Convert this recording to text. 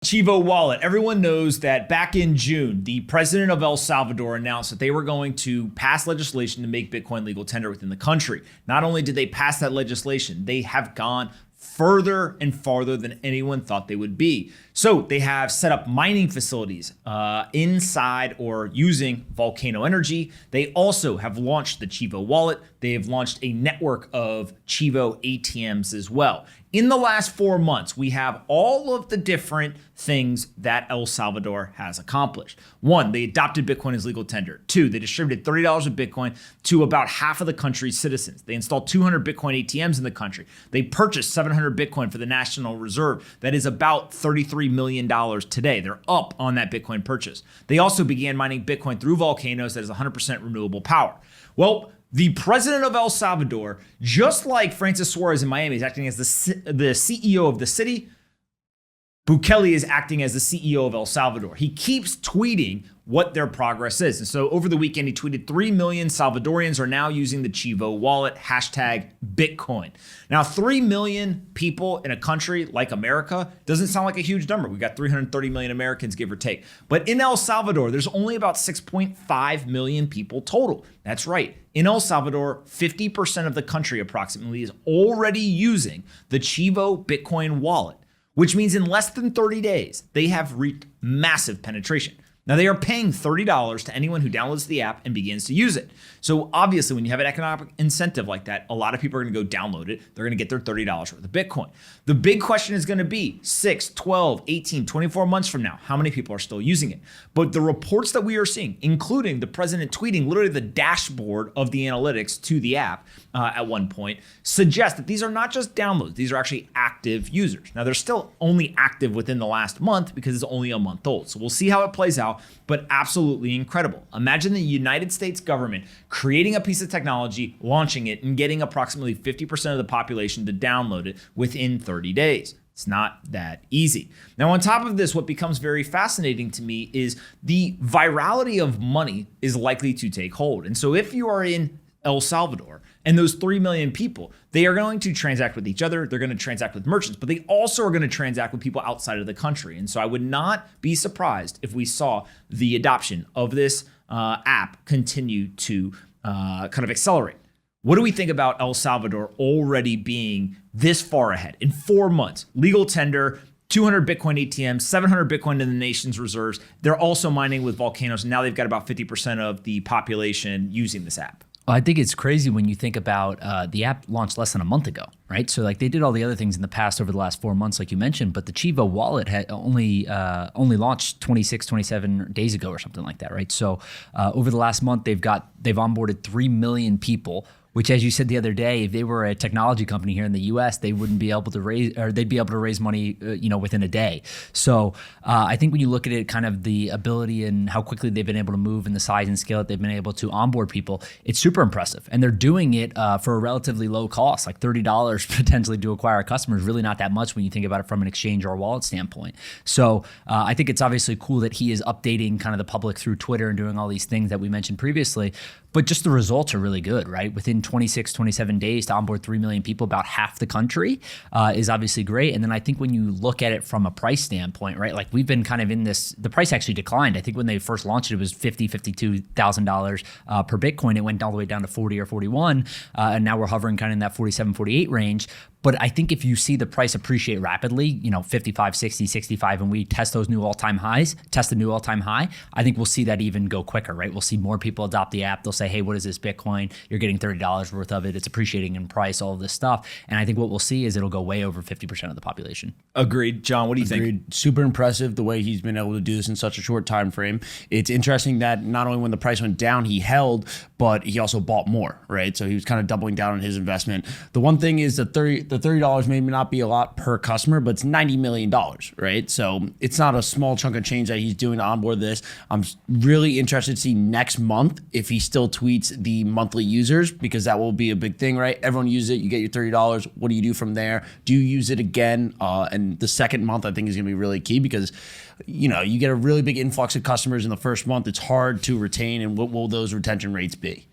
Chivo Wallet. Everyone knows that back in June, the president of El Salvador announced that they were going to pass legislation to make Bitcoin legal tender within the country. Not only did they pass that legislation, they have gone further and farther than anyone thought they would be. So they have set up mining facilities inside or using volcano energy. They also have launched the Chivo wallet. They have launched a network of Chivo ATMs as well. In the last 4 months, we have all of the different things that El Salvador has accomplished. 1, they adopted Bitcoin as legal tender. 2, they distributed $30 of Bitcoin to about half of the country's citizens. They installed 200 Bitcoin ATMs in the country. They purchased 700 Bitcoin for the National Reserve. That is about $33 million today. They're up on that Bitcoin purchase. They also began mining Bitcoin through volcanoes that is 100% renewable power. Well, the president of El Salvador, just like Francis Suarez in Miami is acting as the CEO of the city, Bukele is acting as the CEO of El Salvador. He keeps tweeting what their progress is. And so over the weekend, he tweeted 3 million Salvadorians are now using the Chivo wallet, #Bitcoin. Now, 3 million people in a country like America doesn't sound like a huge number. We've got 330 million Americans, give or take. But in El Salvador, there's only about 6.5 million people total. That's right. In El Salvador, 50% of the country approximately is already using the Chivo Bitcoin wallet, which means in less than 30 days, they have reached massive penetration. Now, they are paying $30 to anyone who downloads the app and begins to use it. So obviously, when you have an economic incentive like that, a lot of people are going to go download it. They're going to get their $30 worth of Bitcoin. The big question is going to be 6, 12, 18, 24 months from now, how many people are still using it? But the reports that we are seeing, including the president tweeting literally the dashboard of the analytics to the app at one point, suggest that these are not just downloads. These are actually active users. Now, they're still only active within the last month because it's only a month old. So we'll see how it plays out, but absolutely incredible. Imagine the United States government creating a piece of technology, launching it, and getting approximately 50% of the population to download it within 30 days. It's not that easy. Now, on top of this, what becomes very fascinating to me is the virality of money is likely to take hold. And so if you are in El Salvador and those 3 million people, they are going to transact with each other. They're going to transact with merchants, but they also are going to transact with people outside of the country. And so I would not be surprised if we saw the adoption of this app continue to kind of accelerate. What do we think about El Salvador already being this far ahead? In 4 months, legal tender, 200 Bitcoin ATMs, 700 Bitcoin in the nation's reserves. They're also mining with volcanoes, and now they've got about 50% of the population using this app. Well, I think it's crazy when you think about the app launched less than a month ago, right? So like they did all the other things in the past over the last 4 months, like you mentioned, but the Chivo wallet had only launched 26, 27 days ago or something like that, right? So over the last month, they've onboarded 3 million people, which, as you said the other day, if they were a technology company here in the U.S., they wouldn't be able to raise, or they'd be able to raise money, within a day. So I think when you look at it, kind of the ability and how quickly they've been able to move and the size and scale that they've been able to onboard people, it's super impressive. And they're doing it for a relatively low cost, like $30 potentially to acquire a customer is really not that much when you think about it from an exchange or wallet standpoint. So I think it's obviously cool that he is updating kind of the public through Twitter and doing all these things that we mentioned previously. But just the results are really good, right? Within 26, 27 days to onboard 3 million people, about half the country, is obviously great. And then I think when you look at it from a price standpoint, right? Like we've been kind of in this, the price actually declined. I think when they first launched it was $52,000 per Bitcoin. It went all the way down to 40 or 41. And now we're hovering kind of in that 47, 48 range. But I think if you see the price appreciate rapidly, 55, 60, 65, and we test the new all-time high, I think we'll see that even go quicker, right? We'll see more people adopt the app. They'll say, hey, what is this Bitcoin? You're getting $30 worth of it. It's appreciating in price, all of this stuff. And I think what we'll see is it'll go way over 50% of the population. Agreed. John, what do you think? Super impressive the way he's been able to do this in such a short time frame. It's interesting that not only when the price went down, he held, but he also bought more, right? So he was kind of doubling down on his investment. The one thing is the $30 may not be a lot per customer, but it's $90 million, right? So it's not a small chunk of change that he's doing to onboard this. I'm really interested to see next month if he still tweets the monthly users, because that will be a big thing, right? Everyone uses it, you get your $30. What do you do from there? Do you use it again? And the second month, I think, is going to be really key because, you get a really big influx of customers in the first month. It's hard to retain, and what will those retention rates be?